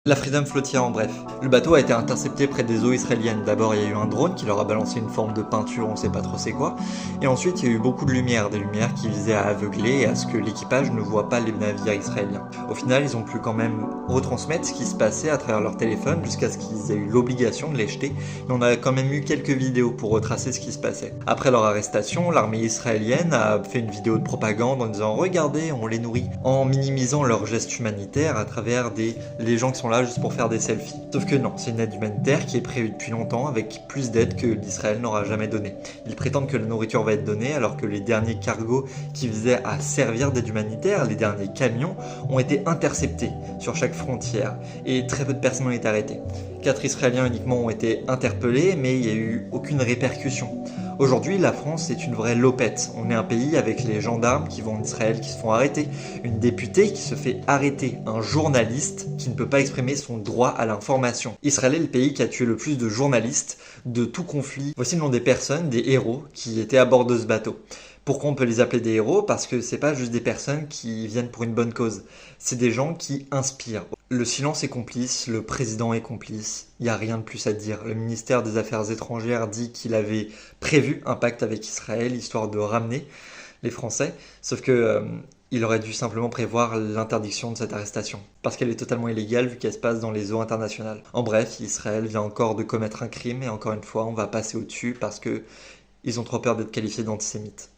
La Freedom Flotilla en bref. Le bateau a été intercepté près des eaux israéliennes. D'abord, il y a eu un drone qui leur a balancé une forme de peinture, on sait pas trop c'est quoi. Et ensuite, il y a eu beaucoup de lumières, des lumières qui visaient à aveugler et à ce que l'équipage ne voit pas les navires israéliens. Au final, ils ont pu quand même retransmettre ce qui se passait à travers leur téléphone jusqu'à ce qu'ils aient eu l'obligation de les jeter. Mais on a quand même eu quelques vidéos pour retracer ce qui se passait. Après leur arrestation, l'armée israélienne a fait une vidéo de propagande en disant « Regardez, on les nourrit », en minimisant leurs gestes humanitaires à travers les gens qui sont là juste pour faire des selfies. Sauf que non, c'est une aide humanitaire qui est prévue depuis longtemps avec plus d'aide que l'Israël n'aura jamais donné. Ils prétendent que la nourriture va être donnée alors que les derniers cargos qui visaient à servir d'aide humanitaire, les derniers camions, ont été interceptés sur chaque frontière et très peu de personnes ont été arrêtées. 4 Israéliens uniquement ont été interpellés mais il n'y a eu aucune répercussion. Aujourd'hui, la France est une vraie lopette. On est un pays avec les gendarmes qui vont en Israël, qui se font arrêter, une députée qui se fait arrêter, un journaliste qui ne peut pas exprimer son droit à l'information. Israël est le pays qui a tué le plus de journalistes de tout conflit. Voici le nom des personnes, des héros qui étaient à bord de ce bateau. Pourquoi on peut les appeler des héros? Parce que c'est pas juste des personnes qui viennent pour une bonne cause. C'est des gens qui inspirent. Le silence est complice, le président est complice, il n'y a rien de plus à dire. Le ministère des Affaires étrangères dit qu'il avait prévu un pacte avec Israël, histoire de ramener les Français, sauf que il aurait dû simplement prévoir l'interdiction de cette arrestation, parce qu'elle est totalement illégale vu qu'elle se passe dans les eaux internationales. En bref, Israël vient encore de commettre un crime et encore une fois, on va passer au-dessus parce que ils ont trop peur d'être qualifiés d'antisémites.